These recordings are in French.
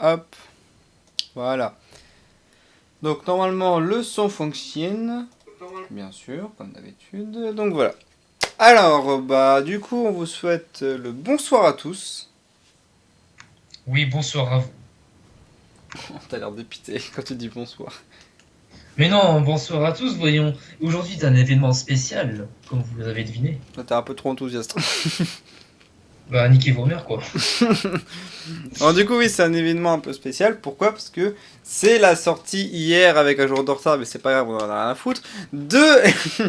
Hop, voilà. Donc normalement le son fonctionne, bien sûr, comme d'habitude. Donc voilà. Alors, bah du coup on vous souhaite le bonsoir à tous. Oui, bonsoir à vous. T'as l'air dépité quand tu dis bonsoir. Mais non, bonsoir à tous, voyons. Aujourd'hui est un événement spécial, comme vous avez deviné. Là, t'es un peu trop enthousiaste. Bah, niquez vos mères, quoi. Alors du coup oui c'est un événement un peu spécial. Pourquoi? Parce que c'est la sortie hier avec un jour de retard, mais c'est pas grave, on en a rien à foutre, de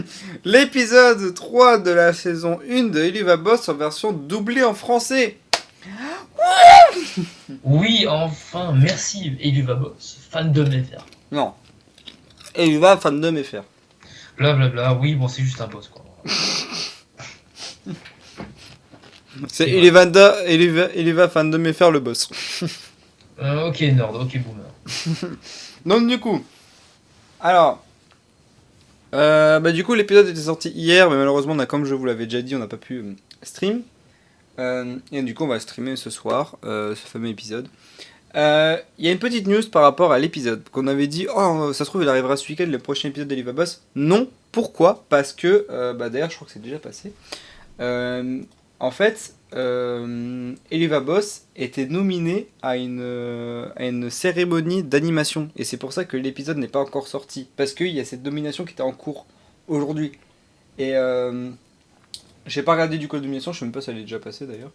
l'épisode 3 de la saison 1 de Eliva Boss en version doublée en français. Oui, enfin, merci, Eluvabos, fan de FR. Non, Eliva fandom FR. Blablabla, oui, bon, c'est juste un boss, quoi. C'est Et voilà. Eliva fandom FR le boss. Ok, nerd, ok, boomer. Donc du coup, alors, bah du coup l'épisode était sorti hier, mais malheureusement on a, comme je vous l'avais déjà dit, on n'a pas pu stream. Et du coup on va streamer ce soir, ce fameux épisode. Il y a une petite news par rapport à l'épisode, qu'on avait dit, oh ça se trouve il arrivera ce week-end le prochain épisode d'Eliva Boss. Non, pourquoi? Parce que, bah d'ailleurs je crois que c'est déjà passé. Euh, En fait, Eliva Boss était nominé à une cérémonie d'animation. Et c'est pour ça que l'épisode n'est pas encore sorti. Parce qu'il y a cette nomination qui était en cours aujourd'hui. Et j'ai pas regardé du coup la nomination, je sais même pas si elle est déjà passée d'ailleurs.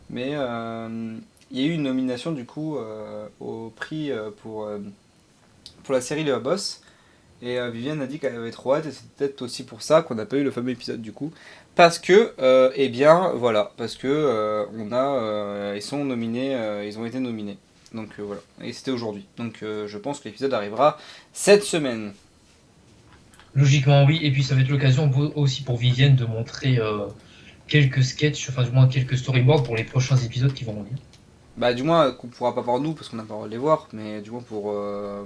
Mais il y a eu une nomination du coup au prix pour la série Eliva Boss. Et Viviane a dit qu'elle avait trop hâte, et c'est peut-être aussi pour ça qu'on n'a pas eu le fameux épisode du coup. Parce que, eh bien, voilà, parce que ils sont nominés, ils ont été nominés. Donc voilà, et c'était aujourd'hui. Donc je pense que l'épisode arrivera cette semaine. Logiquement, oui, et puis ça va être l'occasion aussi pour Vivienne de montrer quelques sketchs, enfin, du moins quelques storyboards pour les prochains épisodes qui vont venir. Bah du moins qu'on pourra pas voir nous parce qu'on n'a pas le droit de les voir, mais du moins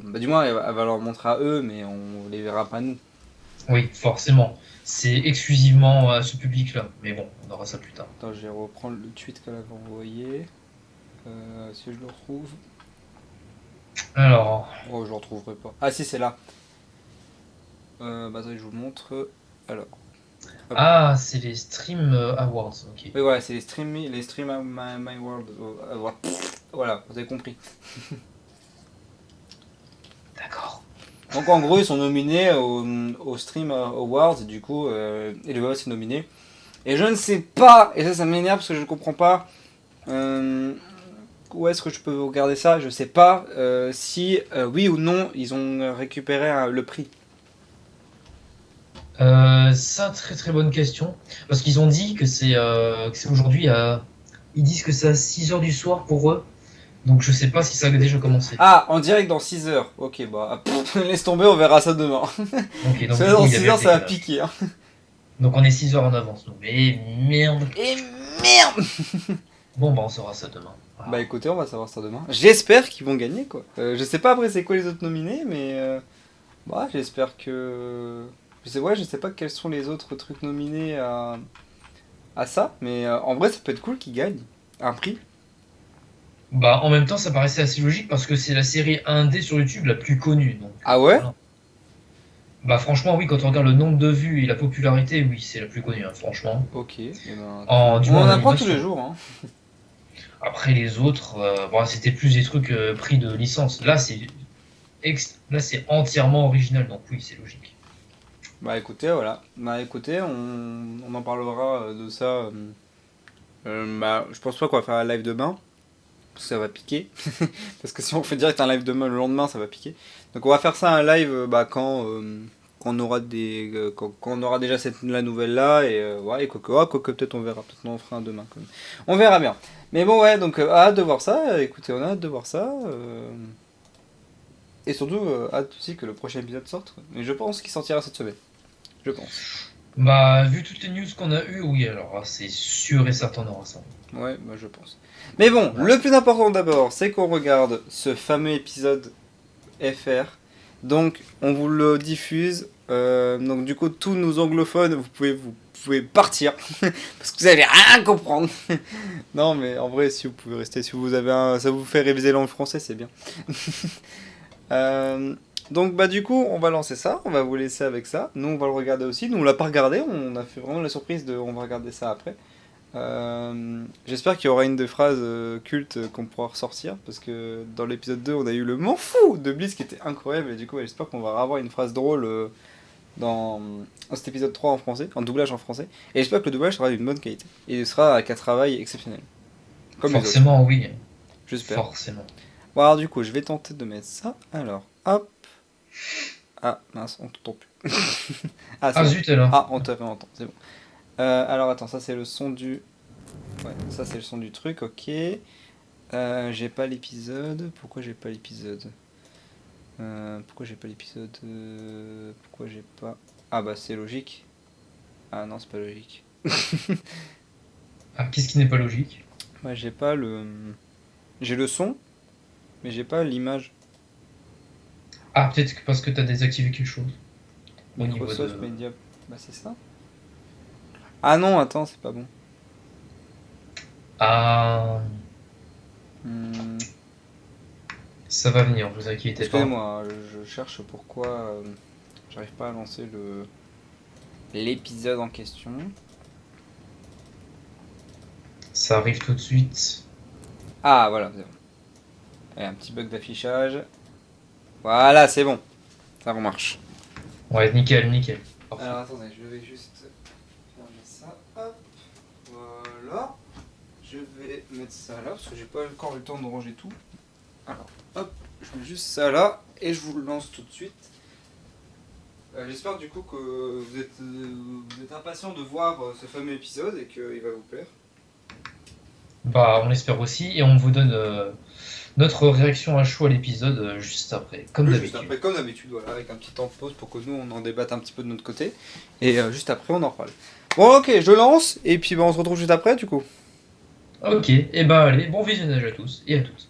bah du moins elle va leur montrer à eux, mais on les verra pas nous. Oui, forcément. C'est exclusivement à ce public-là. Mais bon, on aura ça plus tard. Attends, je vais reprendre le tweet qu'elle avait envoyé, si je le retrouve. Alors, Oh, je le retrouverai pas. Ah si, c'est là. Bah attendez, je vous montre. Alors, hop. ah, c'est les Stream Awards, ok. Oui, voilà, c'est les stream My World. Voilà, vous avez compris. D'accord. Donc en gros, ils sont nominés au Stream Awards, du coup, et le Boss est nominé. Et je ne sais pas, et ça m'énerve parce que je ne comprends pas, où est-ce que je peux regarder ça, je sais pas si, oui ou non, ils ont récupéré le prix. Ça, très très bonne question. Parce qu'ils ont dit que c'est aujourd'hui à... Ils disent que c'est à 6 heures du soir pour eux. Donc je sais pas si ça a déjà commencé. Ah, en direct dans 6 heures. Ok, bah, laisse tomber, on verra ça demain. Ok, Parce donc que du là, coup, dans il y 6 avait le heures, ça va décalage. piquer. Hein. Donc on est 6 heures en avance, nous. Mais merde. Et merde. Bon, bah on saura ça demain. Bah Voilà. écoutez, on va savoir ça demain. J'espère qu'ils vont gagner, quoi. Je sais pas après c'est quoi les autres nominés, mais bah, j'espère que... je sais pas quels sont les autres trucs nominés à ça, mais en vrai, ça peut être cool qu'ils gagnent un prix. Bah en même temps, ça paraissait assez logique parce que c'est la série 1D sur YouTube la plus connue. Donc Ah ouais? voilà. Bah franchement, oui, quand on regarde le nombre de vues et la popularité, oui, c'est la plus connue, hein, franchement. Ok, et ben, Du on moins en en apprend tous les animation. jours, hein. Après les autres, bon, c'était plus des trucs pris de licence. Là, c'est entièrement original, donc oui, c'est logique. Bah écoutez, voilà. Bah écoutez, on en parlera de ça. Bah, je pense pas qu'on va faire un live demain, parce que ça va piquer. Parce que si on fait direct un live demain, le lendemain, ça va piquer. Donc on va faire ça un live bah, quand on aura quand on aura déjà la nouvelle là et ouais, et quoique peut-être on verra, peut-être on fera un demain quand même. On verra bien. Mais bon ouais, donc hâte de voir ça. Écoutez, on a hâte de voir ça. Et surtout hâte aussi que le prochain épisode sorte. Mais je pense qu'il sortira cette semaine. Je pense. Bah, vu toutes les news qu'on a eues, oui, alors c'est sûr et certain on aura ça. Ouais, moi je pense. Mais bon, Voilà. le plus important d'abord, c'est qu'on regarde ce fameux épisode FR. Donc, on vous le diffuse. Donc, du coup, tous nos anglophones, vous pouvez vous pouvez partir parce que vous allez rien comprendre. Non, mais en vrai, si vous pouvez rester, si vous avez ça vous fait réviser langue français, c'est bien. Donc bah du coup, on va lancer ça, on va vous laisser avec ça. Nous, on va le regarder aussi. Nous, on l'a pas regardé, on a fait vraiment la surprise de, on va regarder ça après. J'espère qu'il y aura une des phrases cultes qu'on pourra ressortir parce que dans l'épisode 2, on a eu le m'en fou de Bliss qui était incroyable et du coup, j'espère qu'on va avoir une phrase drôle. Dans cet épisode 3 en français, en doublage en français. Et j'espère que le doublage sera d'une bonne qualité. Et sera avec un travail exceptionnel. Comme Forcément, oui. J'espère. Forcément. Bon, alors du coup, je vais tenter de mettre ça. Alors, hop. Ah, mince, on t'entend plus. Ah zut alors. Ah, on te réentend, c'est bon. Alors attends, ça c'est le son du... Ouais, ça c'est le son du truc, ok. J'ai pas l'épisode. Pourquoi j'ai pas l'épisode Pourquoi j'ai pas l'épisode Pourquoi j'ai pas... Ah bah c'est logique. Ah non, c'est pas logique. Ah, qu'est-ce qui n'est pas logique? Moi j'ai pas le... J'ai le son, mais j'ai pas l'image. Ah, peut-être que parce que t'as désactivé quelque chose. Au niveau Microsoft de... Media... Bah c'est ça. Ah non, attends, c'est pas bon. Ah, Hmm, ça va venir, vous inquiétez pas. Excusez-moi, je cherche pourquoi j'arrive pas à lancer l'épisode en question. Ça arrive tout de suite. Ah voilà, c'est bon. Et un petit bug d'affichage. Voilà, c'est bon. Ça remarche. Ouais, nickel, nickel. Parfait. Alors attendez, je vais juste fermer ça. Hop. Voilà. Je vais mettre ça là parce que j'ai pas encore eu le temps de ranger tout. Alors, hop, je mets juste ça là et je vous le lance tout de suite. J'espère du coup que vous êtes impatient de voir ce fameux épisode et qu'il va vous plaire. Bah, on l'espère aussi, et on vous donne notre réaction à chaud à l'épisode juste après, comme Oui, d'habitude. juste après, comme d'habitude, voilà, avec un petit temps de pause pour que nous on en débatte un petit peu de notre côté. Et juste après, on en reparle. Bon, ok, je lance et puis bah, on se retrouve juste après du coup. Ok, et bah allez, bon visionnage à tous et à toutes.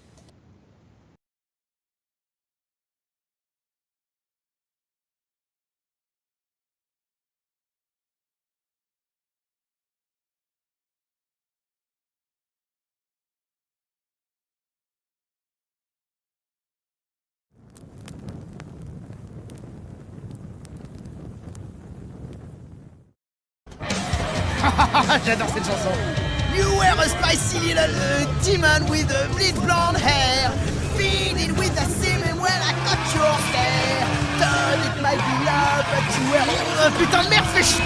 J'adore cette chanson. You were a spicy little demon with a bleed blonde hair, feeding with a semen when I caught your stare. Thought it might be love, but you were... putain de merde, fais chier.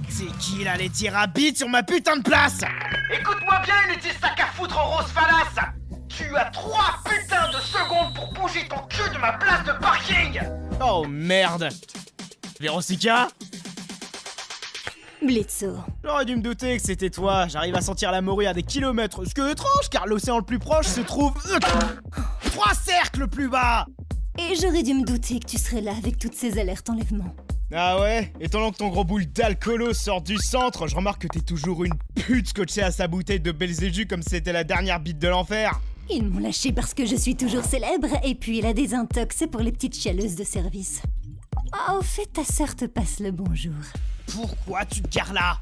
C'est qui là les tirs à bite sur ma putain de place? Écoute-moi bien, inutile sac à foutre en rose falasse. Tu as 3 putains de secondes pour bouger ton cul de ma place de parking. Oh merde. Vérosica? Blitzo. J'aurais dû me douter que c'était toi, j'arrive à sentir la morue à des kilomètres, ce qui est étrange car l'océan le plus proche se trouve... 3 cercles plus bas. Et j'aurais dû me douter que tu serais là avec toutes ces alertes enlèvement. Ah ouais? Étant que ton gros boule d'alcoolo sort du centre, je remarque que t'es toujours une pute scotchée à sa bouteille de Belzéju comme si c'était la dernière bite de l'enfer. Ils m'ont lâché parce que je suis toujours célèbre, et puis la désintox, c'est pour les petites chialeuses de service. Ah, au fait, ta sœur te passe le bonjour. Pourquoi tu te gares là?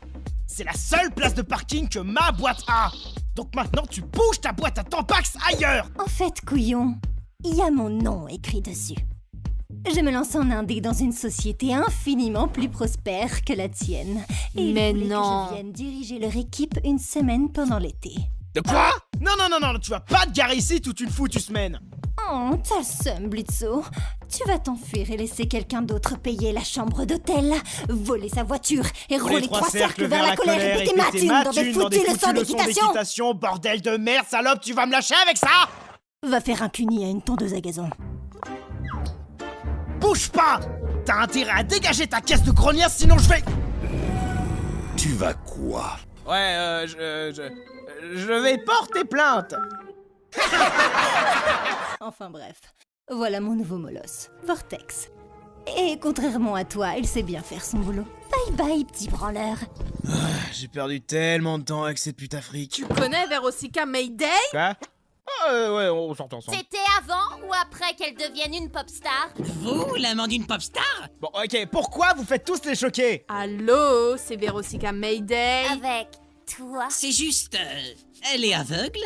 C'est la seule place de parking que ma boîte a. Donc maintenant tu bouges ta boîte à Tampax ailleurs. En fait, couillon, il y a mon nom écrit dessus. Je me lance en indé dans une société infiniment plus prospère que la tienne. Et ils Mais voulaient non. que je vienne diriger leur équipe une semaine pendant l'été. De quoi? Non, non, non, non, tu vas pas te garer ici toute une foutue semaine. Oh, t'as le seum, Blitzo. Tu vas t'enfuir et laisser quelqu'un d'autre payer la chambre d'hôtel, voler sa voiture et rouler 3 cercles vers la colère et péter ma thune dans des foutues leçons d'équitation. Bordel de merde, salope, tu vas me lâcher avec ça? Va faire un cuni à une tondeuse à gazon. Bouge pas. T'as intérêt à dégager ta caisse de grognasse, sinon je vais... Tu vas quoi? Ouais, je vais porter plainte. Enfin bref, voilà mon nouveau molosse, Vortex. Et contrairement à toi, il sait bien faire son boulot. Bye bye, petit branleur. J'ai perdu tellement de temps avec cette pute Afrique. Tu connais Verosica Mayday? Quoi? Ouais, on sortait ensemble. C'était avant ou après qu'elle devienne une pop star? Vous, l'amant d'une pop star? Bon, ok, pourquoi vous faites tous les choquer? Allô, c'est Veronica Mayday. Avec toi? C'est juste... elle est aveugle?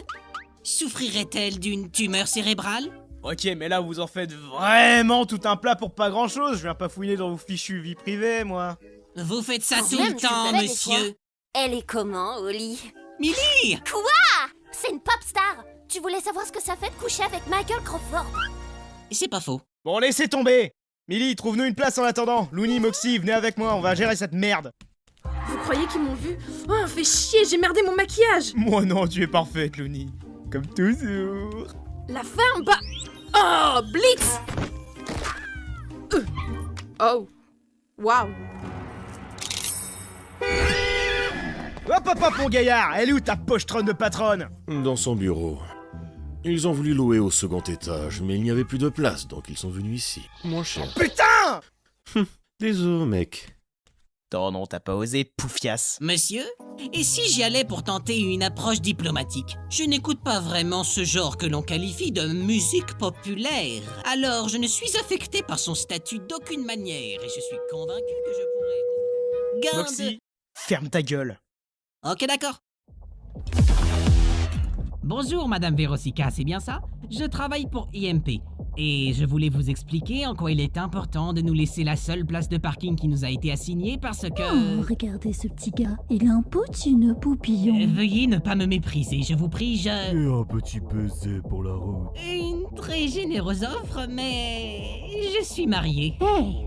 Souffrirait-elle d'une tumeur cérébrale? Ok, mais là vous en faites vraiment tout un plat pour pas grand chose. Je viens pas fouiner dans vos fichues vie privée, moi. Vous faites ça Quand tout même, le tu temps, le fais des monsieur. Elle est comment, au lit? Millie! C'est une pop star! Tu voulais savoir ce que ça fait de coucher avec Michael Crawford? C'est pas faux. Bon, laissez tomber. Millie, trouve-nous une place en attendant. Looney, Moxie, venez avec moi, on va gérer cette merde. Vous croyez qu'ils m'ont vu? Oh, fait chier, j'ai merdé mon maquillage. Moi non, tu es parfaite, Looney. Comme toujours. La ferme, bah... Oh, Blitz. Oh. Waouh. Hop, mon gaillard. Elle est où ta pochetronne de patronne? Dans son bureau. Ils ont voulu louer au second étage, mais il n'y avait plus de place, donc ils sont venus ici. Moins cher. Putain! Désolé, mec. Non, t'as pas osé, poufias. Monsieur? Et si j'y allais pour tenter une approche diplomatique? Je n'écoute pas vraiment ce genre que l'on qualifie de musique populaire. Alors, je ne suis affecté par son statut d'aucune manière et je suis convaincu que je pourrais... Moxie, ferme ta gueule. Ok, d'accord. Bonjour, Madame Veronica, c'est bien ça? Je travaille pour IMP. Et je voulais vous expliquer en quoi il est important de nous laisser la seule place de parking qui nous a été assignée parce que... Oh, regardez ce petit gars, il a un poutine poupillon. Veuillez ne pas me mépriser, je vous prie, Et un petit baiser pour la route. Une très généreuse offre, mais... je suis mariée. Hey,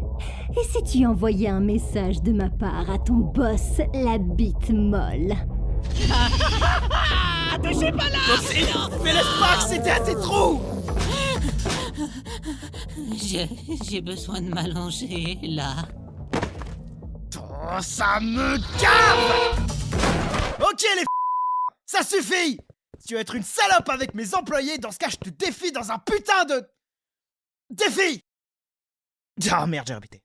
et si tu envoyais un message de ma part à ton boss, la bite molle? Ah, touchez pas là! Mais laisse pas accéder à tes trous! J'ai besoin de m'allonger, là. Oh, ça me gave! Ok, les ça suffit! Si tu veux être une salope avec mes employés, dans ce cas, je te défie dans un putain de... défi! Ah merde, j'ai répété.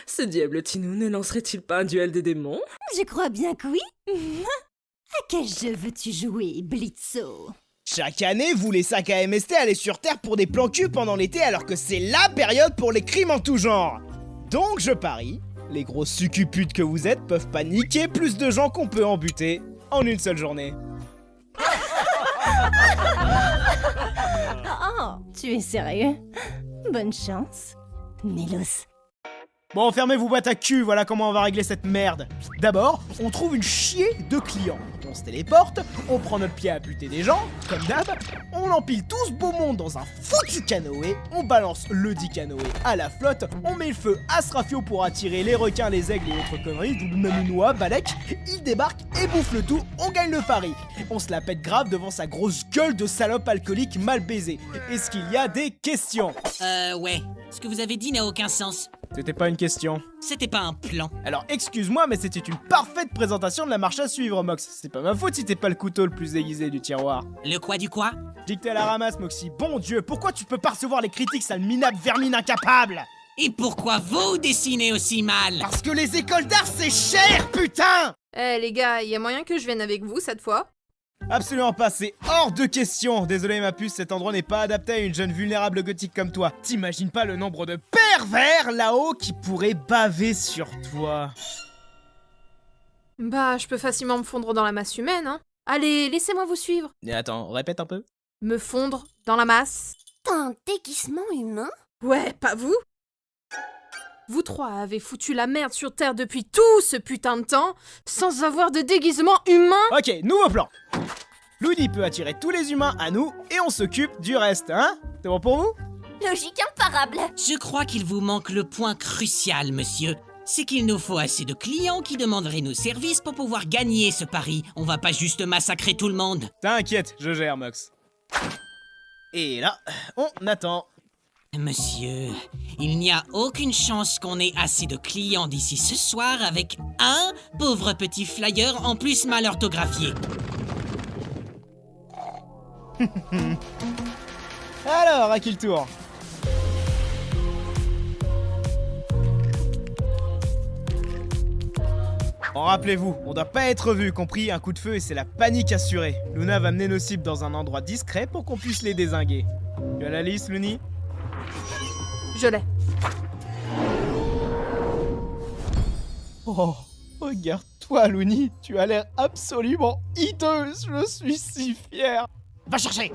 Ce diable Tinou ne lancerait-il pas un duel des démons? Je crois bien que oui. À quel jeu veux-tu jouer, Blitzo? Chaque année, vous les sacs à MST allez sur Terre pour des plans cul pendant l'été alors que c'est la période pour les crimes en tout genre. Donc je parie, les gros succuputes que vous êtes peuvent pas niquer plus de gens qu'on peut en buter en une seule journée. Oh, tu es sérieux? Bonne chance, Mélos. Bon, fermez vos boîtes à cul, voilà comment on va régler cette merde. D'abord, on trouve une chier de clients. On se téléporte, on prend notre pied à buter des gens, comme d'hab, on empile tout ce beau monde dans un foutu canoë, on balance le dit canoë à la flotte, on met le feu à Srafio pour attirer les requins, les aigles et autres conneries, d'où même noix, Balek, il débarque et bouffe le tout, on gagne le pari. On se la pète grave devant sa grosse gueule de salope alcoolique mal baisée. Est-ce qu'il y a des questions? Ouais. Ce que vous avez dit n'a aucun sens. C'était pas une question. C'était pas un plan. Alors excuse-moi, mais c'était une parfaite présentation de la marche à suivre, Mox. C'est pas ma faute si t'es pas le couteau le plus aiguisé du tiroir. Le quoi du quoi? Dis que t'es à la ramasse, Moxie. Bon Dieu, pourquoi tu peux pas recevoir les critiques, sale minable vermine incapable? Et pourquoi vous dessinez aussi mal? Parce que les écoles d'art, c'est cher, putain! Eh les gars, y a moyen que je vienne avec vous cette fois? Absolument pas, c'est hors de question. Désolé ma puce, cet endroit n'est pas adapté à une jeune vulnérable gothique comme toi. T'imagines pas le nombre de pervers là-haut qui pourraient baver sur toi. Bah, je peux facilement me fondre dans la masse humaine, hein. Allez, laissez-moi vous suivre. Attends, répète un peu. Me fondre dans la masse. T'as un déguisement humain? Ouais, pas vous? Vous trois avez foutu la merde sur Terre depuis tout ce putain de temps, sans avoir de déguisement humain? Ok, nouveau plan. Looney peut attirer tous les humains à nous et on s'occupe du reste, hein? C'est bon pour vous? Logique imparable. Je crois qu'il vous manque le point crucial, monsieur. C'est qu'il nous faut assez de clients qui demanderaient nos services pour pouvoir gagner ce pari. On va pas juste massacrer tout le monde. T'inquiète, je gère, Mox. Et là, on attend. Monsieur, il n'y a aucune chance qu'on ait assez de clients d'ici ce soir avec un pauvre petit flyer en plus mal orthographié. Alors, à qui le tour? Bon, rappelez-vous, on doit pas être vu, compris? Un coup de feu et c'est la panique assurée. Luna va mener nos cibles dans un endroit discret pour qu'on puisse les dézinguer. Tu as la liste, Luni? Je l'ai. Oh, regarde-toi, Luni, tu as l'air absolument hideuse, je suis si fier. Va chercher!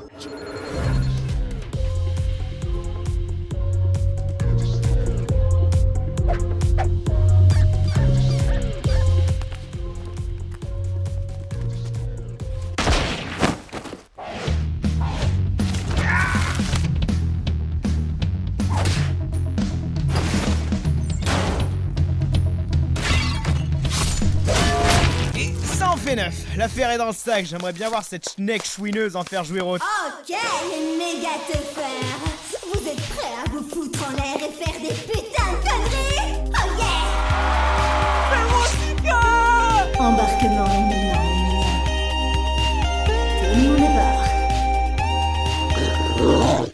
Fait neuf. L'affaire est dans le sac, j'aimerais bien voir cette schneck chouineuse en faire jouer autre. Ok, les méga teufeurs, vous êtes prêts à vous foutre en l'air et faire des putains de conneries? Oh yeah! Embarquement imminent, Tout le monde est bord.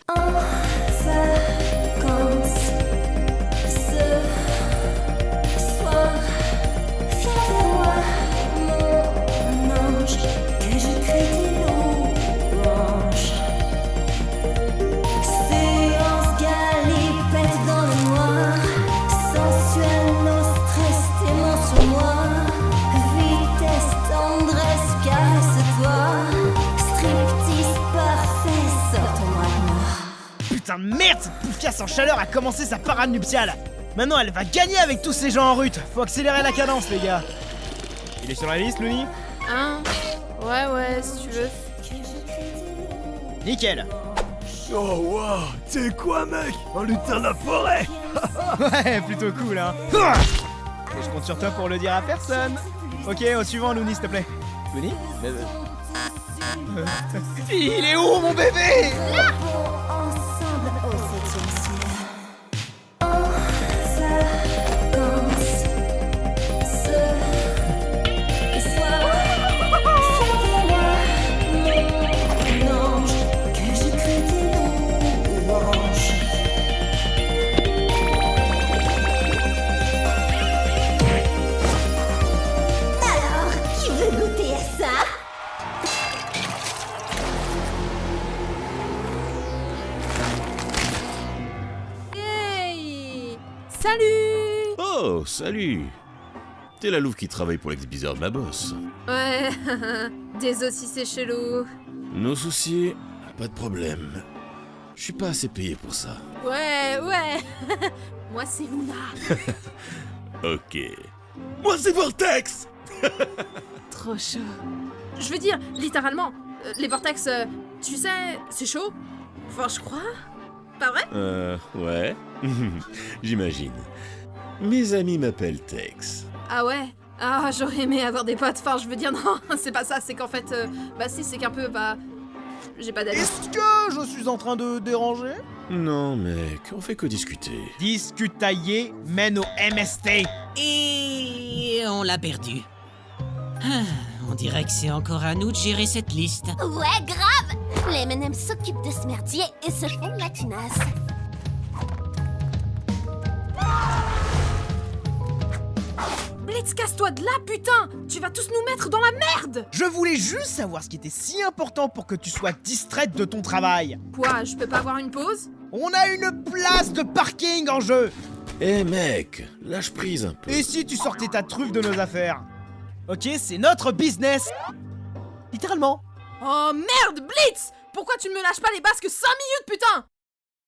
On vacances ce soir. Fais-moi mon ange, que je crée tes louanges. Séance galipette dans le noir, sensuel, no stress, tes mains sur moi. Vitesse, tendresse, caresse-toi. Striptease parfait, sors-toi de moi. Putain de merde, cette pouffiasse en chaleur a commencé sa parade nuptiale. Maintenant elle va gagner avec tous ces gens en rut. Faut accélérer la cadence, les gars. Il est sur la liste, Luni? Hein? Ouais, si tu veux. Nickel. Oh wow, t'es quoi mec? Un lutin de la forêt? Ouais, plutôt cool, hein. Et je compte sur toi pour le dire à personne. Ok, au suivant, Luni, s'il te plaît. Luni? Il est où, mon bébé? Ensemble au 7e ciel. En vacances ce soir. Fais-moi mon ange, que je crée tes louanges. Alors, qui veut goûter à ça? Hey! Salut! Oh, salut. T'es la louve qui travaille pour l'ex-bizarre de ma boss. Ouais, des aussi c'est chelou. Nos soucis, pas de problème. Je suis pas assez payé pour ça. Ouais. Moi c'est Luna. Ok. Moi c'est Vortex. Trop chaud. Je veux dire, littéralement, les vortex, tu sais, c'est chaud. Enfin, je crois. Pas vrai? Ouais. J'imagine. Mes amis m'appellent Tex. Ah ouais? Ah, j'aurais aimé avoir des potes. Enfin, je veux dire, non, c'est pas ça. C'est qu'en fait, bah si, c'est qu'un peu, bah... J'ai pas d'amis. Est-ce que je suis en train de déranger? Non, mec, on fait que discuter. Discutailler mène au MST. Et on l'a perdu. Ah, on dirait que c'est encore à nous de gérer cette liste. Ouais, grave! Les M&M s'occupent de ce merdier et se font de la tunasse. Blitz, casse-toi de là, putain! Tu vas tous nous mettre dans la merde! Je voulais juste savoir ce qui était si important pour que tu sois distraite de ton travail. Quoi, je peux pas avoir une pause? On a une place de parking en jeu. Eh mec, lâche prise un peu. Et si tu sortais ta truffe de nos affaires? Ok, c'est notre business. Littéralement. Oh merde, Blitz! Pourquoi tu ne me lâches pas les basques 5 minutes, putain?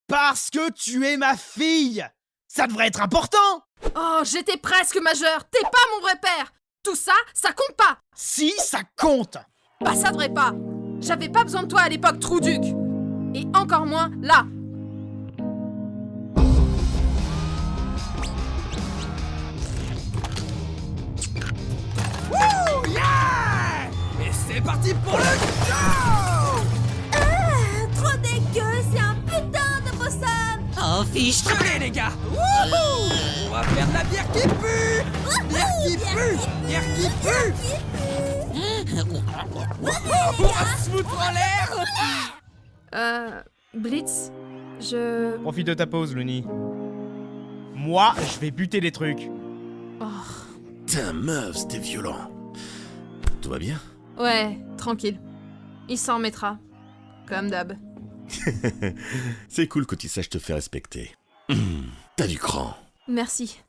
Parce que tu es ma fille. Ça devrait être important. Oh, j'étais presque majeure. T'es pas mon vrai père. Tout ça, ça compte pas. Si, ça compte. Bah ça devrait pas. J'avais pas besoin de toi à l'époque, Trouduc. Et encore moins là. Wouh, yeah! Et c'est parti pour le show! Trop dégueu, c'est un putain de possum! Oh, fiche. Allez les gars! Wouhou! On va faire de la bière qui pue! Bière qui pue! Bière qui pue! On va se foutre en l'air! Blitz, je... Profite de ta pause, Luni. Moi, je vais buter des trucs. Oh. Putain, meuf, c'était violent. Tout va bien? Ouais, tranquille. Il s'en remettra. Comme d'hab. C'est cool que tu saches te faire respecter. T'as du cran. Merci.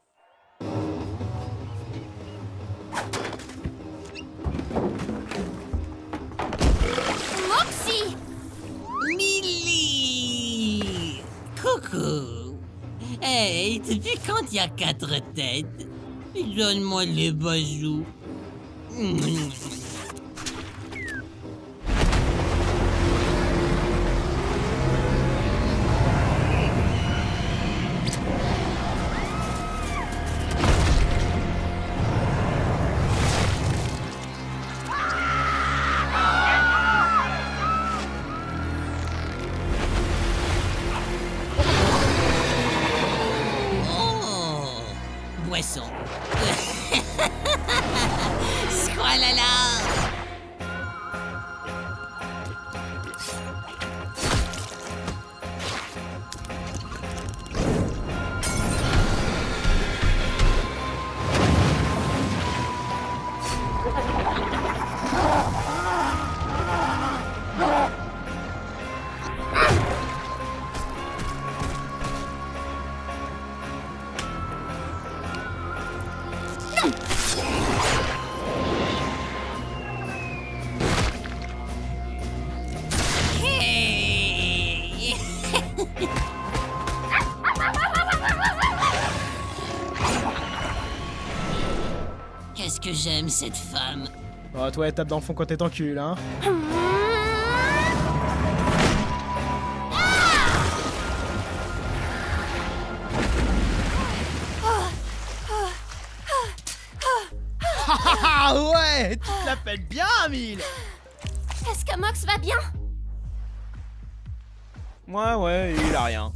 Moxie! Millie! Coucou! Hey, depuis quand il y a 4 têtes? Donne-moi les bazous. Oh! Boisson. Squalala! Hey! Qu'est-ce que j'aime cette femme? Oh, toi, elle tape dans le fond quand t'es en cul, hein. Ah ouais, tu te la pètes bien, Amil. Est-ce que Mox va bien? Ouais, il a rien.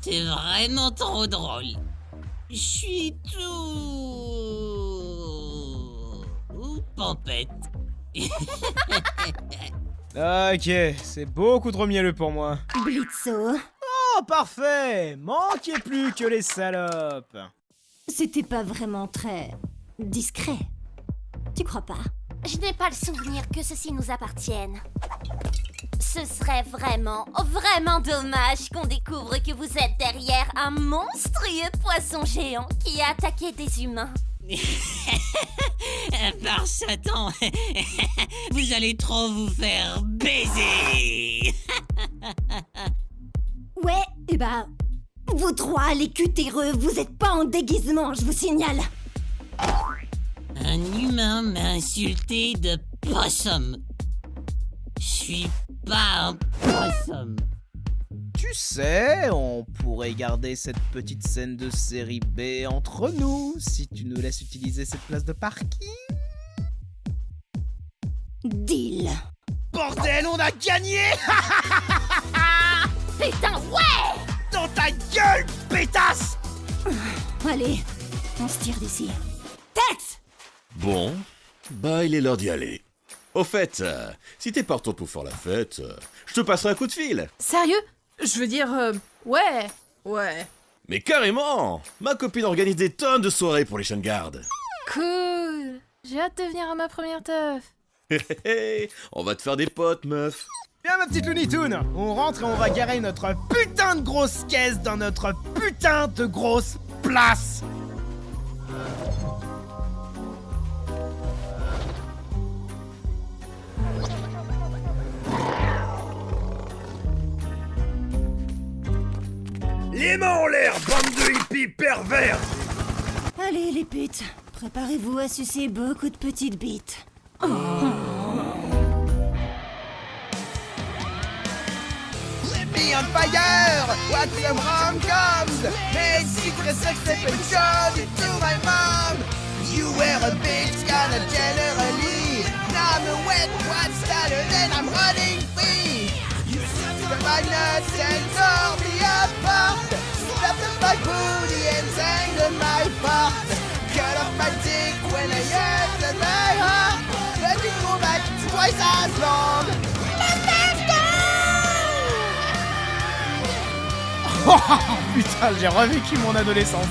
T'es vraiment trop drôle. Je suis tout pampette. Ok, c'est beaucoup trop mielleux pour moi. Blitzo, Oh, parfait. Manquez plus que les salopes. c'était pas vraiment très discret. Tu crois pas? Je n'ai pas le souvenir que ceci nous appartienne. Ce serait vraiment dommage qu'on découvre que vous êtes derrière un monstrueux poisson géant qui a attaqué des humains. Par Satan, vous allez trop vous faire baiser. Ouais, et bah... Vous trois, les cutéreux, vous êtes pas en déguisement, je vous signale. Un humain m'a insulté de possum. Je suis pas un possum. Tu sais, on pourrait garder cette petite scène de série B entre nous, si tu nous laisses utiliser cette place de parking. Deal. Bordel, on a gagné. Putain, ouais! Dans ta gueule, pétasse. Allez, on se tire d'ici. Tex! Bon, bah il est l'heure d'y aller. Au fait, si t'es partant pour faire la fête, je te passerai un coup de fil. Sérieux? Je veux dire, ouais. Mais carrément! Ma copine organise des tonnes de soirées pour les chaînes gardes. Cool. J'ai hâte de venir à ma première teuf. On va te faire des potes, meuf. Viens ma petite Looney Toon, on rentre et on va garer notre putain de grosse caisse dans notre putain de grosse place. Les mains en l'air, bande de hippies pervers! Allez, les putes, préparez-vous à sucer beaucoup de petites bites. Let me on fire! Watch some rom-coms! Make secret sex tape and show it to my mom! You were a bitch kinda generally. Now I'm a wet one starter, then I'm running free! You took my nuts and tore me apart! Slapped up my booty and sang on my part! Cut off my dick when I entered my heart! Let me go back twice as long! Putain, j'ai revécu mon adolescence.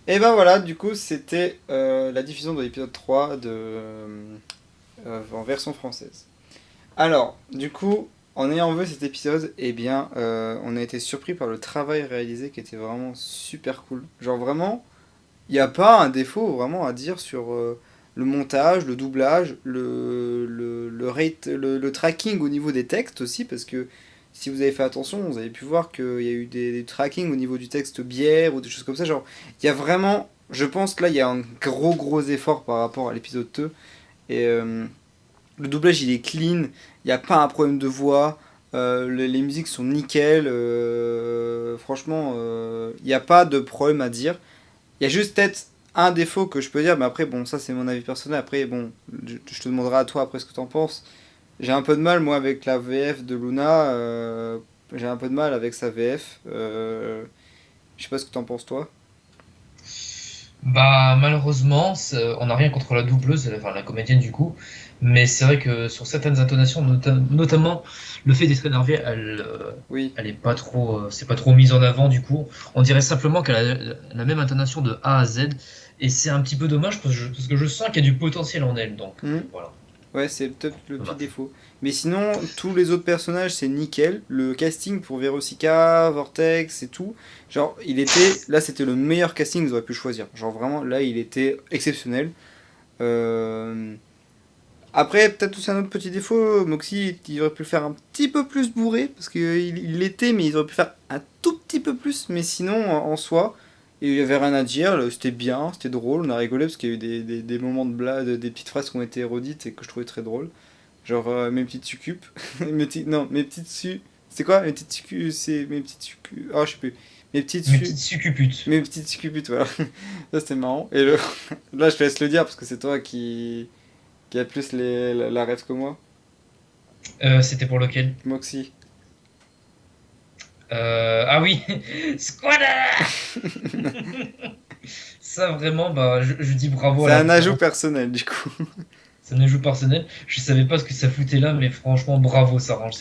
Et ben voilà, du coup, c'était la diffusion de l'épisode 3 en version française. Alors, du coup, en ayant vu cet épisode, eh bien, on a été surpris par le travail réalisé qui était vraiment super cool. Genre vraiment, il n'y a pas un défaut vraiment à dire sur le montage, le doublage, le tracking au niveau des textes aussi, parce que si vous avez fait attention, vous avez pu voir qu'il y a eu des tracking au niveau du texte bière ou des choses comme ça. Genre, il y a vraiment, je pense que là, il y a un gros effort par rapport à l'épisode 2. Et le doublage, il est clean, il n'y a pas un problème de voix, les musiques sont nickel, franchement, il n'y a pas de problème à dire. Il y a juste peut-être un défaut que je peux dire, mais après, bon, ça c'est mon avis personnel. Après, bon, je te demanderai à toi après ce que t'en penses. J'ai un peu de mal, moi, avec la VF de Luna. J'ai un peu de mal avec sa VF. Je sais pas ce que t'en penses, toi. Bah malheureusement, on n'a rien contre la doubleuse, enfin la comédienne du coup, mais c'est vrai que sur certaines intonations, notamment le fait d'être énervée, Oui. elle est pas trop, c'est pas trop mise en avant du coup. On dirait simplement qu'elle a la même intonation de A à Z, et c'est un petit peu dommage parce que je sens qu'il y a du potentiel en elle, donc voilà. Ouais, c'est peut-être le petit Dommage. défaut. Mais sinon, tous les autres personnages, c'est nickel. Le casting pour Veronica, Vortex et tout, genre, il était... Là, c'était le meilleur casting qu'ils auraient pu choisir. Genre, vraiment, là, il était exceptionnel. Euh, Après, peut-être aussi un autre petit défaut, Moxie, il aurait pu le faire un petit peu plus bourré, parce qu'il l'était, mais il aurait pu faire un tout petit peu plus. Mais sinon, en soi, il y avait rien à dire, c'était bien, c'était drôle, on a rigolé, parce qu'il y a eu des moments de blague, des petites phrases qui ont été redites et que je trouvais très drôles. Genre, mes petites succupes. Non, mes petites su... C'est quoi mes petites succupes? C'est mes petites succupes... Ah, je sais plus. Mes petites Mes petites succuputes. Mes petites succuputes, voilà. Ça, c'était marrant. Et là, je te laisse le dire, parce que c'est toi qui a plus la rêve que moi. C'était pour lequel? Moxie. Ah oui, Squadala. Ça vraiment, bah je dis bravo C'est à un la ajout personnel, du coup. C'est un ajout personnel. Je savais pas ce que ça foutait là, mais franchement, bravo, ça range.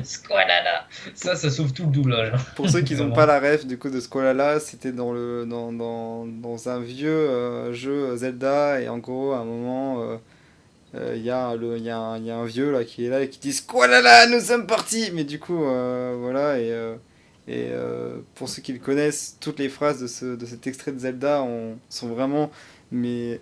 Squalala. Ça sauve tout le doublage. Pour ceux qui n'ont Vraiment. pas la ref du coup de Squalala, c'était dans un vieux jeu Zelda et en gros à un moment il y a un vieux là qui est là et qui dit Squalala, nous sommes partis. Mais du coup voilà pour ceux qui le connaissent, toutes les phrases de cet extrait de Zelda sont vraiment mais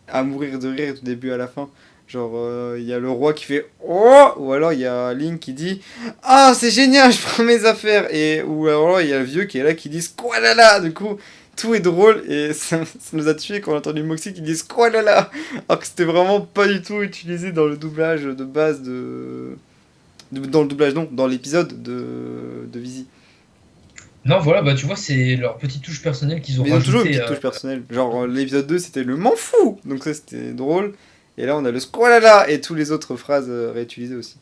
à mourir de rire du début à la fin. Genre, il y a le roi qui fait Oh, ou alors il y a Link qui dit Ah, c'est génial, je prends mes affaires. Ou alors il y a le vieux qui est là qui dit Squalala. Du coup, tout est drôle et ça nous a tué quand on a entendu Moxie qui dit Squalala. Alors que c'était vraiment pas du tout utilisé dans le doublage de base dans le doublage, non, dans l'épisode de Visi. Non, voilà, bah tu vois, c'est leur petite touche personnelle qu'ils ont Mais ils ont toujours une rajouté. petite touche personnelle. Genre, l'épisode 2, c'était le m'en fous. Donc ça, c'était drôle. Et là, on a le Squalala et toutes les autres phrases réutilisées aussi.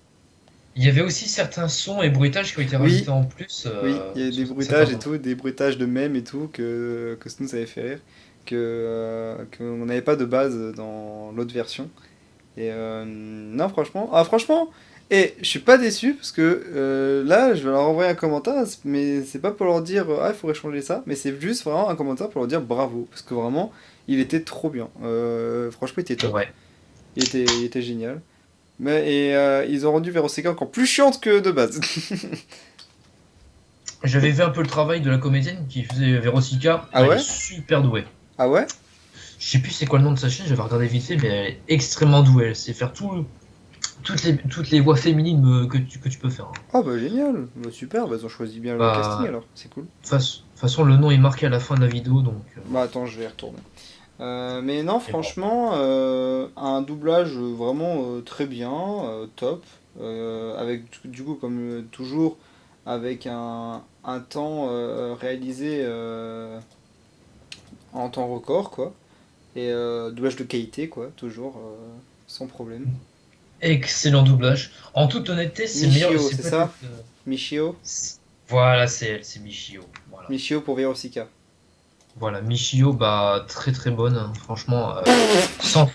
Il y avait aussi certains sons et bruitages qui ont été Oui. rajoutés en plus. Oui, il y a des c'est bruitages pas et mal. tout, des bruitages de mèmes et tout que ça nous avait fait rire, qu'on n'avait pas de base dans l'autre version. Et non, franchement, et je suis pas déçu parce que là, je vais leur envoyer un commentaire, mais c'est pas pour leur dire ah, il faudrait changer ça, mais c'est juste vraiment un commentaire pour leur dire bravo, parce que vraiment, il était trop bien. Franchement, il était top. Ouais. Il était génial. Ils ont rendu Veronica encore plus chiante que de base. J'avais vu un peu le travail de la comédienne qui faisait Veronica. Ah Elle ouais est super douée. Ah ouais? Je sais plus c'est quoi le nom de sa chaîne, j'avais regardé vite fait, mais elle est extrêmement douée. Elle sait faire toutes les voix féminines que tu peux faire. Ah bah génial, bah, super, bah, ils ont choisi bien Bah, le casting alors, c'est cool. De toute façon, le nom est marqué à la fin de la vidéo, donc. Bah attends, je vais y retourner. Mais non, franchement, un doublage vraiment très bien, top, avec du coup comme toujours, avec un temps réalisé en temps record quoi, et doublage de qualité quoi, toujours sans problème. Excellent doublage. En toute honnêteté, c'est Michio, meilleur. c'est ça Michio, Voilà, c'est elle, c'est Michio. Voilà. Michio pour Veronica. Voilà, Michio, bah très très bonne, hein, franchement. Sans...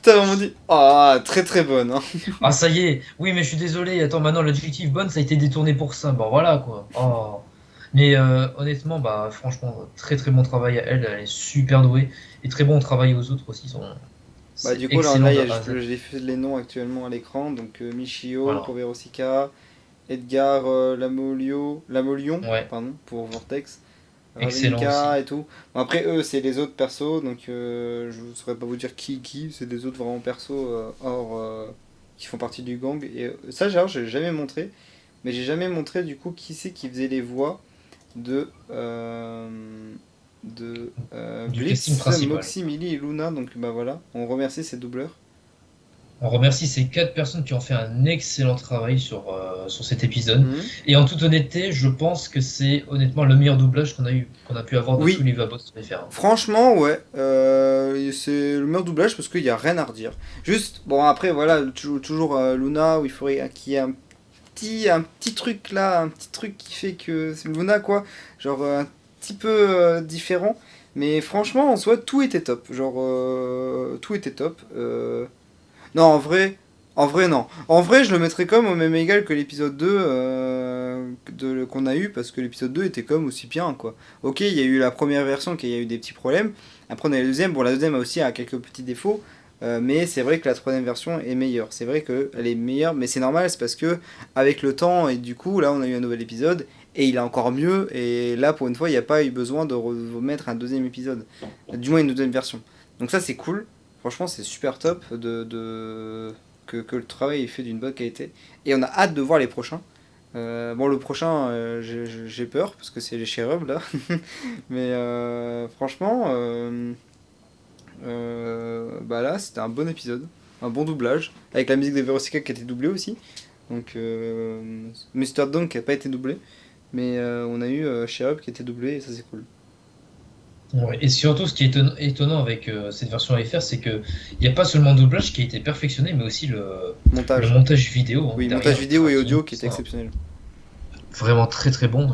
T'as vraiment dit ah très très bonne hein. Ah ça y est, oui mais je suis désolé, attends maintenant l'adjectif bonne ça a été détourné pour ça, bon voilà quoi. Oh. Mais honnêtement, bah franchement, très très bon travail à elle. Elle est super douée et très bon travail aux autres aussi. Bah, C'est du coup, excellent là, de A à Z. j'ai fait les noms actuellement à l'écran. Donc, Michio Voilà. pour Verosika, Edgar Lamolion, Ouais, pardon, pour Vortex, excellent aussi. Ravenica et tout. Bon, après, eux, c'est les autres persos. Donc, je ne saurais pas vous dire qui. C'est des autres vraiment persos qui font partie du gang. Et ça, genre, j'ai jamais montré. Mais j'ai jamais montré, du coup, qui c'est qui faisait les voix de. Du casting Blitz, principal. Moxie, Millie et Luna. Donc, bah voilà, on remercie ces doubleurs. On remercie ces 4 personnes qui ont fait un excellent travail sur cet épisode. Mhm. Et en toute honnêteté, je pense que c'est honnêtement le meilleur doublage qu'on a pu avoir de Oui. tous les Vaboss référents. Franchement, ouais, c'est le meilleur doublage parce qu'il n'y a rien à redire. Juste, bon, après, voilà, toujours Luna, où il faudrait qu'il y ait un petit truc là, un petit truc qui fait que c'est Luna, quoi. Genre, un petit peu différent. Mais franchement, en soi, tout était top. Genre, tout était top. Non, en vrai, non. En vrai, je le mettrais comme au même égal que l'épisode 2 qu'on a eu, parce que l'épisode 2 était comme aussi bien, quoi. Ok, il y a eu la première version qui a eu des petits problèmes. Après, on a eu la deuxième. Bon, la deuxième a aussi quelques petits défauts. Mais c'est vrai que la troisième version est meilleure. C'est vrai qu'elle est meilleure, mais c'est normal, c'est parce que avec le temps, et du coup, là, on a eu un nouvel épisode, et il est encore mieux, et là, pour une fois, il n'y a pas eu besoin de remettre un deuxième épisode. Du moins, une deuxième version. Donc ça, c'est cool. Franchement, c'est super top que le travail est fait d'une bonne qualité. Et on a hâte de voir les prochains. Bon, le prochain, j'ai peur, parce que c'est les Cherubs, là. Mais franchement, bah là, c'était un bon épisode. Un bon doublage. Avec la musique de Verosika qui a été doublée aussi. Donc, Mr. Dunk qui n'a pas été doublé. Mais on a eu Cherub qui a été doublé, et ça, c'est cool. Ouais, et surtout, ce qui est étonnant avec cette version FR, c'est que il n'y a pas seulement le doublage qui a été perfectionné, mais aussi le Montage. montage vidéo. Hein, Oui, derrière. montage vidéo et audio qui Ça, était exceptionnel. Vraiment très très bon.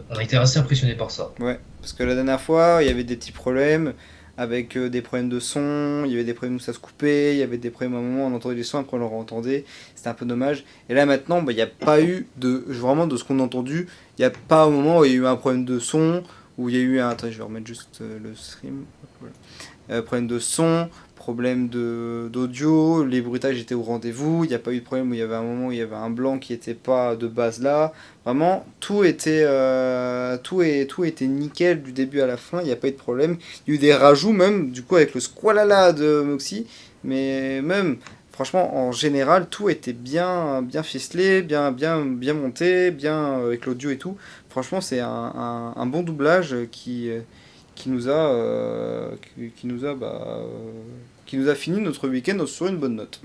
On a été assez impressionnés par ça. Ouais, parce que la dernière fois, il y avait des petits problèmes avec des problèmes de son, il y avait des problèmes où ça se coupait, il y avait des problèmes à un moment, on entendait les sons, après on le entendait, c'était un peu dommage. Et là maintenant, bah, il n'y a pas eu vraiment de ce qu'on a entendu, il n'y a pas un moment où il y a eu un problème de son, où il y a eu un... Attends, je vais remettre juste le stream. Voilà. Problème de son, problème d'audio, les bruitages étaient au rendez-vous, il n'y a pas eu de problème où il y avait un moment où il y avait un blanc qui n'était pas de base là. Vraiment, tout était nickel du début à la fin, il n'y a pas eu de problème. Il y a eu des rajouts même, du coup avec le squalala de Moxie, mais même, franchement, en général, tout était bien ficelé, bien monté, bien avec l'audio et tout. Franchement, c'est un bon doublage qui nous a fini notre week-end sur une bonne note.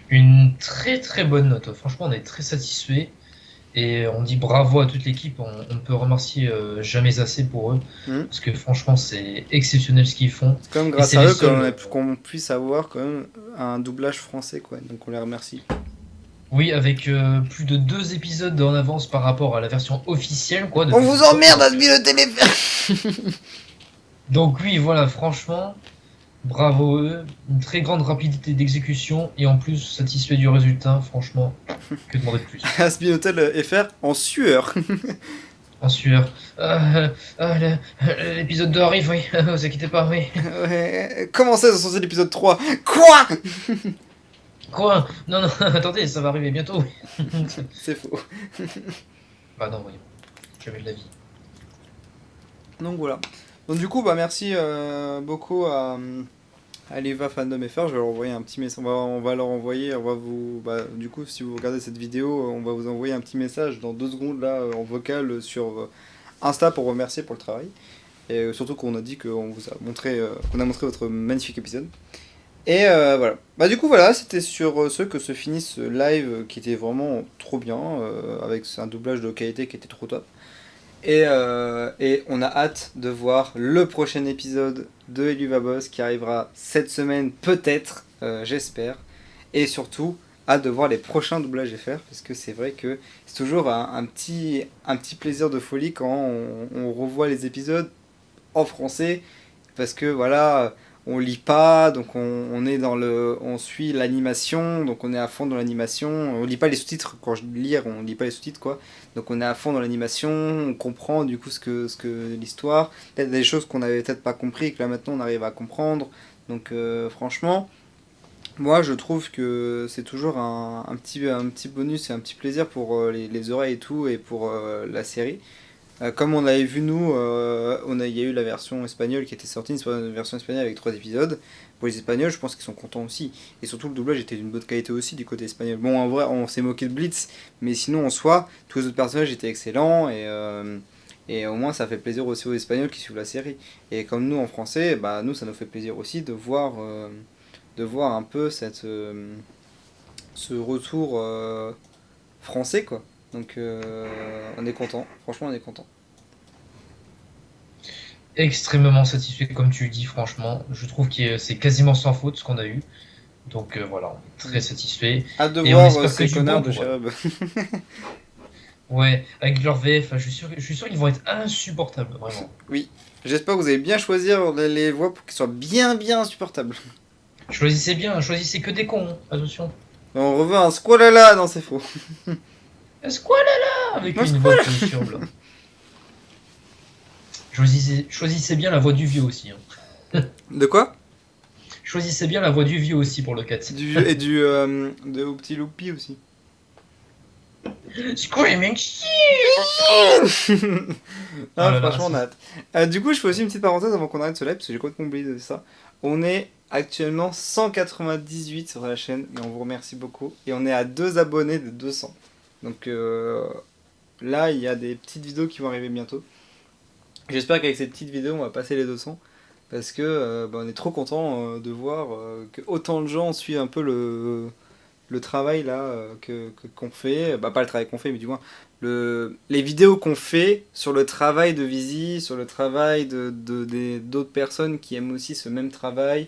Une très très bonne note. Franchement, on est très satisfait et on dit bravo à toute l'équipe. On ne peut remercier jamais assez pour eux parce que franchement, c'est exceptionnel ce qu'ils font. C'est quand même grâce à eux qu'on puisse avoir quand même un doublage français, quoi. Donc on les remercie. Oui, avec plus de 2 épisodes en avance par rapport à la version officielle, quoi. On vous emmerde à se piloter les fers. Donc oui, voilà, franchement, bravo eux. Une très grande rapidité d'exécution et en plus satisfait du résultat. Franchement, que demander de plus. Aspinotel FR en sueur. En sueur. L'épisode 2 arrive, oui. Vous inquiétez pas, oui. Ouais, comment ça, c'est censé l'épisode 3? Quoi? Quoi? Non, non, attendez, ça va arriver bientôt. C'est faux. Bah non, voyons. Jamais de la vie. Donc voilà. Donc du coup, bah merci beaucoup à Leva Fandom FR. Je vais leur envoyer un petit message. On va leur envoyer. Du coup, si vous regardez cette vidéo, on va vous envoyer un petit message dans 2 secondes là en vocal sur Insta pour remercier pour le travail. Et surtout qu'on a dit qu'on vous a montré, qu'on a montré votre magnifique épisode. Et voilà. Bah du coup voilà, c'était sur ce que se finit ce live qui était vraiment trop bien, avec un doublage de qualité qui était trop top. Et on a hâte de voir le prochain épisode de Eluvaboss qui arrivera cette semaine, peut-être, j'espère. Et surtout, hâte de voir les prochains doublages FR, parce que c'est vrai que c'est toujours un petit plaisir de folie quand on revoit les épisodes en français, parce que voilà, on lit pas, donc on est dans on suit l'animation, donc on est à fond dans l'animation. On lit pas les sous-titres, quand je lis, on lit pas les sous-titres quoi. Donc on est à fond dans l'animation, on comprend du coup ce que l'histoire, peut-être des choses qu'on avait peut-être pas compris et que là maintenant on arrive à comprendre. Donc franchement, moi je trouve que c'est toujours un petit bonus et un petit plaisir pour les oreilles et tout et pour la série. Comme on l'avait vu nous, il y a eu la version espagnole qui était sortie, une version espagnole avec 3 épisodes. Pour les Espagnols, je pense qu'ils sont contents aussi. Et surtout, le doublage était d'une bonne qualité aussi du côté espagnol. Bon, en vrai, on s'est moqué de Blitz, mais sinon, en soi, tous les autres personnages étaient excellents. Et au moins, ça fait plaisir aussi aux Espagnols qui suivent la série. Et comme nous, en français, bah, nous, ça nous fait plaisir aussi de voir un peu ce retour français, quoi. Donc on est content, franchement on est content. Extrêmement satisfait, comme tu le dis, franchement. Je trouve que c'est quasiment sans faute ce qu'on a eu. Donc voilà, on est très satisfait. Hâte de Et voir on espère ces que connards du de bon pour eux. Cherub. Ouais, avec leur VF, je suis sûr qu'ils vont être insupportables, vraiment. Oui, j'espère que vous allez bien choisir les voix pour qu'ils soient bien insupportables. Choisissez bien, choisissez que des cons, hein, attention. On reveut un squalala, non c'est faux. Squalala avec une voix chauve là. Choisissez bien la voix du vieux aussi. Hein. De quoi? Choisissez bien la voix du vieux aussi pour le 4. Et de au petit Loupi aussi. Screaming Ah, là là, franchement on a hâte. Du coup je fais aussi une petite parenthèse avant qu'on arrête ce live parce que j'ai complètement oublié de ça. On est actuellement 198 sur la chaîne et on vous remercie beaucoup. Et on est à 2 abonnés de 200. Donc là il y a des petites vidéos qui vont arriver bientôt. J'espère qu'avec ces petites vidéos on va passer les 200. Parce que on est trop content de voir que autant de gens suivent un peu le travail là qu'on fait. Bah pas le travail qu'on fait mais du moins les vidéos qu'on fait sur le travail de Visi, sur le travail d'autres personnes qui aiment aussi ce même travail,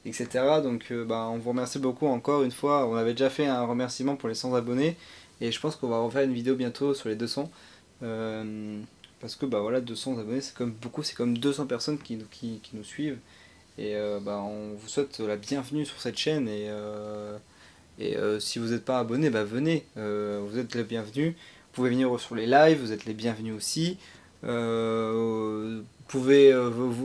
etc. Donc on vous remercie beaucoup encore une fois. On avait déjà fait un remerciement pour les 100 abonnés et je pense qu'on va refaire une vidéo bientôt sur les 200. Parce que voilà, 200 abonnés c'est comme beaucoup, c'est comme 200 personnes qui nous suivent. Et on vous souhaite la bienvenue sur cette chaîne et si vous n'êtes pas abonné, venez, vous êtes les bienvenus. Vous pouvez venir sur les lives, vous êtes les bienvenus aussi. Vous pouvez,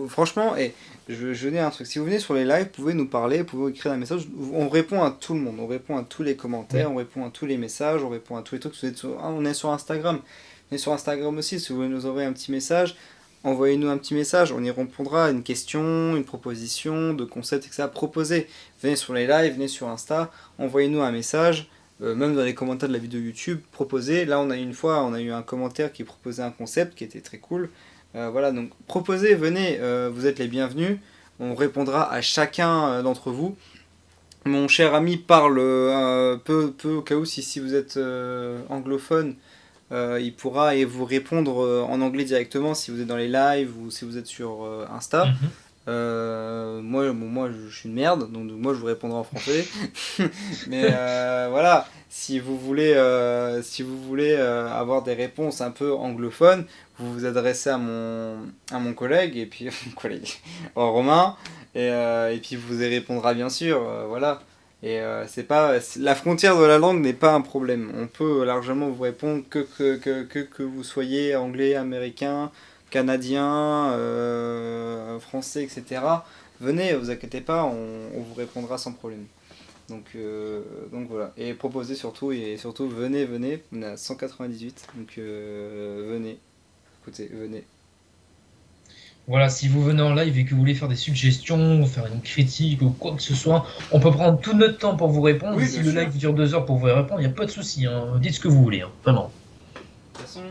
franchement, et je dis un truc, si vous venez sur les lives, vous pouvez nous parler, vous pouvez écrire un message, on répond à tout le monde, on répond à tous les commentaires, on répond à tous les messages, on répond à tous les trucs. On est sur Instagram, on est sur Instagram aussi, si vous voulez nous envoyer un petit message, envoyez-nous un petit message, on y répondra à une question, une proposition, de concept, etc. Proposez, venez sur les lives, venez sur Insta, envoyez-nous un message. Même dans les commentaires de la vidéo YouTube, proposez. Là, on a eu un commentaire qui proposait un concept qui était très cool. Voilà, donc proposez, venez, vous êtes les bienvenus. On répondra à chacun d'entre vous. Mon cher ami parle peu au cas où, si vous êtes anglophone, il pourra vous répondre en anglais directement si vous êtes dans les lives ou si vous êtes sur Insta. Moi je suis une merde, donc moi je vous répondrai en français. Mais voilà, si vous voulez avoir des réponses un peu anglophones, vous vous adressez à mon collègue, et puis mon collègue, Romain, et puis vous y répondra bien sûr, voilà. Et la frontière de la langue n'est pas un problème. On peut largement vous répondre que vous soyez anglais, américain, canadien, français, etc. Venez, vous inquiétez pas, on vous répondra sans problème. Donc voilà. Et proposez surtout, venez, on est à 198, donc venez, écoutez, venez. Voilà, si vous venez en live et que vous voulez faire des suggestions, faire une critique ou quoi que ce soit, on peut prendre tout notre temps pour vous répondre. Oui, si bien le sûr. live dure 2 heures pour vous répondre, il n'y a pas de souci. Hein. Dites ce que vous voulez, hein. Vraiment. De toute façon,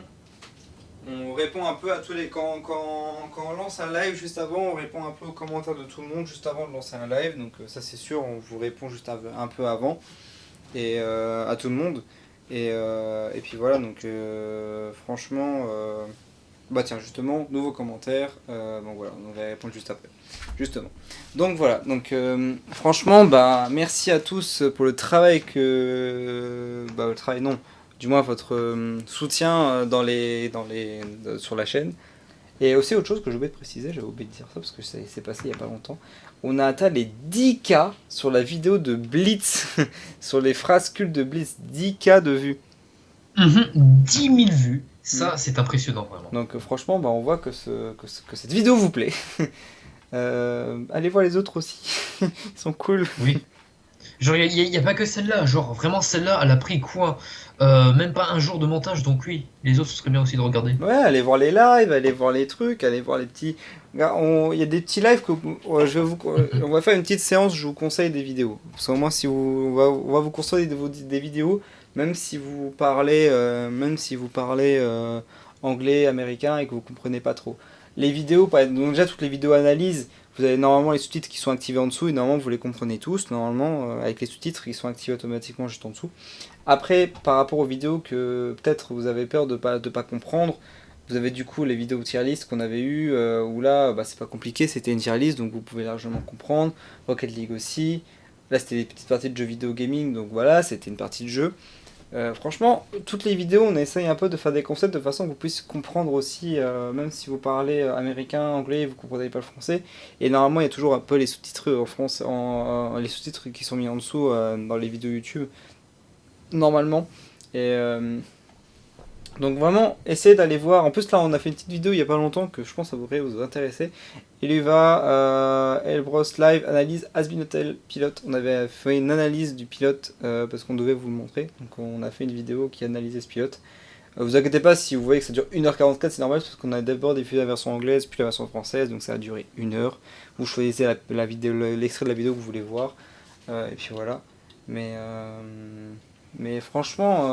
on répond un peu à tous les... Quand on lance un live juste avant, on répond un peu aux commentaires de tout le monde juste avant de lancer un live. Donc ça c'est sûr, on vous répond juste un peu avant. Et à tout le monde. Et puis voilà, donc franchement... tiens, justement, nouveau commentaire. Bon voilà, on va répondre juste après. Justement. Donc voilà, donc franchement, merci à tous pour le travail le travail non, du moins votre soutien sur la chaîne. Et aussi autre chose que j'ai oublié de préciser, j'avais oublié de dire ça parce que c'est passé il n'y a pas longtemps. On a atteint les 10K sur la vidéo de Blitz, sur les phrases cultes de Blitz. 10K de vues. 10 000 vues. Ça, c'est impressionnant, vraiment. Donc franchement, bah, on voit que cette vidéo vous plaît. Allez voir les autres aussi. Ils sont cool. Oui. Genre, il n'y a pas que celle-là. Genre, vraiment, celle-là, elle a pris quoi? Même pas un jour de montage. Donc oui, les autres, ce serait bien aussi de regarder. Ouais, allez voir les lives, allez voir les trucs, allez voir les petits... Regarde, il y a des petits lives que on va faire une petite séance, je vous conseille des vidéos. Parce qu'au moins, si on va vous conseiller des vidéos, même si vous parlez, anglais, américain et que vous comprenez pas trop. Les vidéos, donc déjà toutes les vidéos analyses, vous avez normalement les sous-titres qui sont activés en dessous et normalement vous les comprenez tous, normalement avec les sous-titres qui sont activés automatiquement juste en dessous. Après, par rapport aux vidéos que peut-être vous avez peur de pas comprendre, vous avez du coup les vidéos tier list qu'on avait eu où là c'est pas compliqué, c'était une tier list donc vous pouvez largement comprendre. Rocket League aussi, là c'était des petites parties de jeux vidéo gaming donc voilà, c'était une partie de jeu. Franchement, toutes les vidéos, on essaye un peu de faire des concepts de façon que vous puissiez comprendre aussi, même si vous parlez américain, anglais, vous ne comprenez pas le français. Et normalement, il y a toujours un peu les sous-titres en France, les sous-titres qui sont mis en dessous dans les vidéos YouTube, normalement. Et donc vraiment, essayez d'aller voir. En plus là, on a fait une petite vidéo il n'y a pas longtemps que je pense ça pourrait vous intéresser. Il y va Elbros Live Analyse Has Been Hotel Pilote. On avait fait une analyse du pilote parce qu'on devait vous le montrer. Donc on a fait une vidéo qui analysait ce pilote. Vous inquiétez pas si vous voyez que ça dure 1h44, c'est normal parce qu'on a d'abord diffusé la version anglaise puis la version française. Donc ça a duré 1 heure. Vous choisissez l'extrait de la vidéo que vous voulez voir. Et puis voilà. Mais franchement...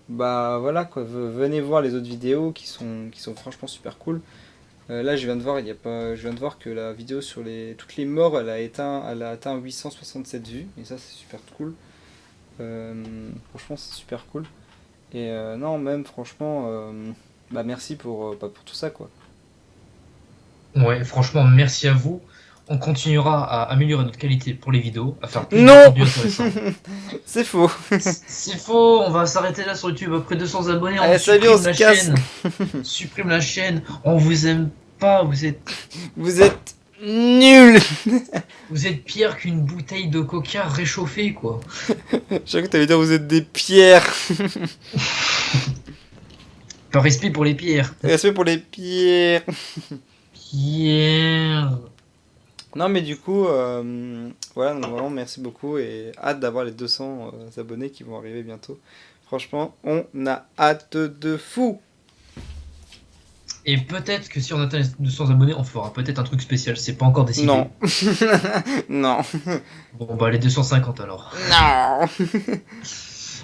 bah voilà quoi, venez voir les autres vidéos qui sont franchement super cool. Là je viens de voir que la vidéo sur toutes les morts elle a atteint 867 vues et ça c'est super cool. Franchement c'est super cool. Et non même franchement bah merci pour tout ça quoi. Ouais, franchement merci à vous. On continuera à améliorer notre qualité pour les vidéos, à faire plus de Non contenu intéressant. C'est faux. C'est faux, on va s'arrêter là sur YouTube après 200 abonnés. Allez, On salut, on supprime se la casse. chaîne. Supprime la chaîne. On vous aime pas, vous êtes nuls. vous êtes pire qu'une bouteille de coca réchauffée quoi. Je crois que t'allais dire vous êtes des pierres. Par respect pour les pierres. Respect pour les pierres. Pierre. Non mais du coup, voilà, donc vraiment merci beaucoup et hâte d'avoir les 200 abonnés qui vont arriver bientôt. Franchement, on a hâte de fou. Et peut-être que si on atteint les 200 abonnés, on fera peut-être un truc spécial, c'est pas encore décidé. Non. Non. Bon bah les 250 alors. Non.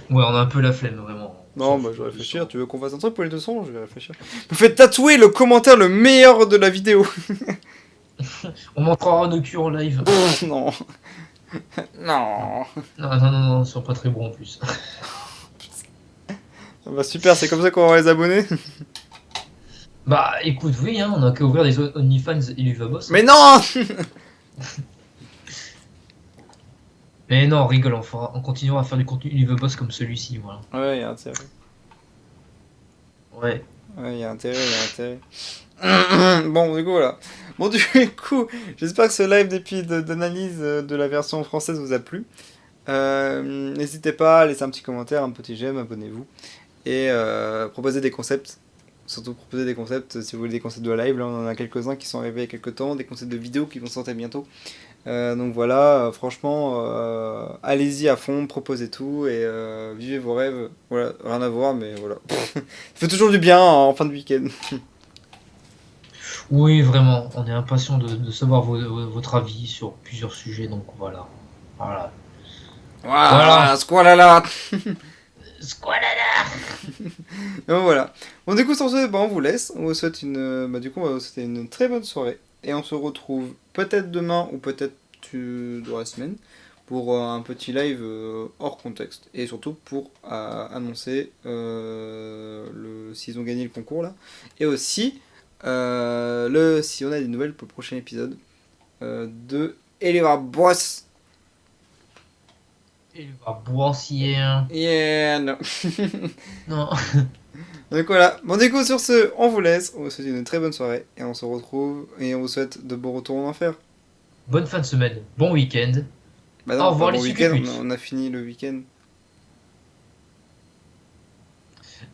Ouais, on a un peu la flemme vraiment. Non, bah je vais réfléchir, tu veux qu'on fasse un truc pour les 200? Je vais réfléchir. Vous faites tatouer le commentaire le meilleur de la vidéo. On montrera nos culs en live. Non. Non. Non, ils sont pas très bons en plus. Bah super, c'est comme ça qu'on va les abonner. Bah écoute, oui, hein, on a qu'à ouvrir des OnlyFans et du Vabos. Mais non. Mais non, on rigole, on continuera à faire du contenu Ulivaboss comme celui-ci, voilà. Ouais, il y a intérêt. Ouais. Ouais, il y a intérêt. Bon, du coup, voilà. Bon, du coup, j'espère que ce live d'analyse de la version française vous a plu. N'hésitez pas à laisser un petit commentaire, un petit j'aime, abonnez-vous. Et proposer des concepts. Surtout proposer des concepts, si vous voulez des concepts de live. Là, on en a quelques-uns qui sont arrivés il y a quelques temps, des concepts de vidéos qui vont sortir bientôt. Donc voilà, franchement, allez-y à fond, proposez tout et vivez vos rêves. Voilà, rien à voir, mais voilà. Ça fait toujours du bien en fin de week-end. Oui, vraiment, on est impatient de savoir votre avis sur plusieurs sujets, donc voilà. Voilà, squalala. Squalala. Donc voilà. Bon, du coup, sur ce, on vous laisse. On vous souhaite une très bonne soirée. Et on se retrouve peut-être demain ou peut-être dans la semaine pour un petit live hors contexte. Et surtout pour annoncer s'ils ont gagné le concours là. Et aussi si on a des nouvelles pour le prochain épisode de Eleva Boss. Eleva Boss, yeah. Yeah, non. Non. Donc voilà, bon du coup sur ce, on vous laisse, on vous souhaite une très bonne soirée, et on se retrouve, et on vous souhaite de bons retours en enfer. bonne fin de semaine, bon week-end. Bah non, Au revoir pas les bon week-end, succuputes. on a fini le week-end.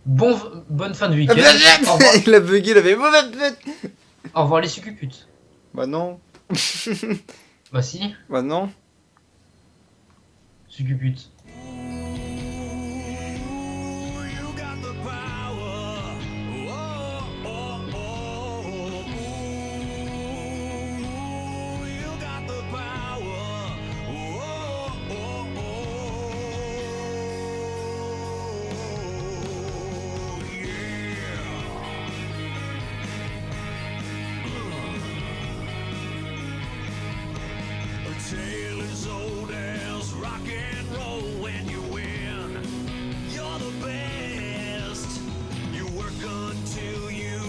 Bonne fin de week-end. Au revoir, Il a bugué, il avait... au revoir les succuputes. Bah non. Bah si, Bah non. succuputes. Tale as old as rock and roll. When you win, you're the best. You work until you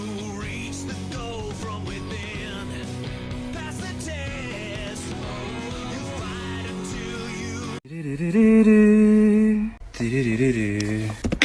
reach the goal from within. Pass the test. You fight until you.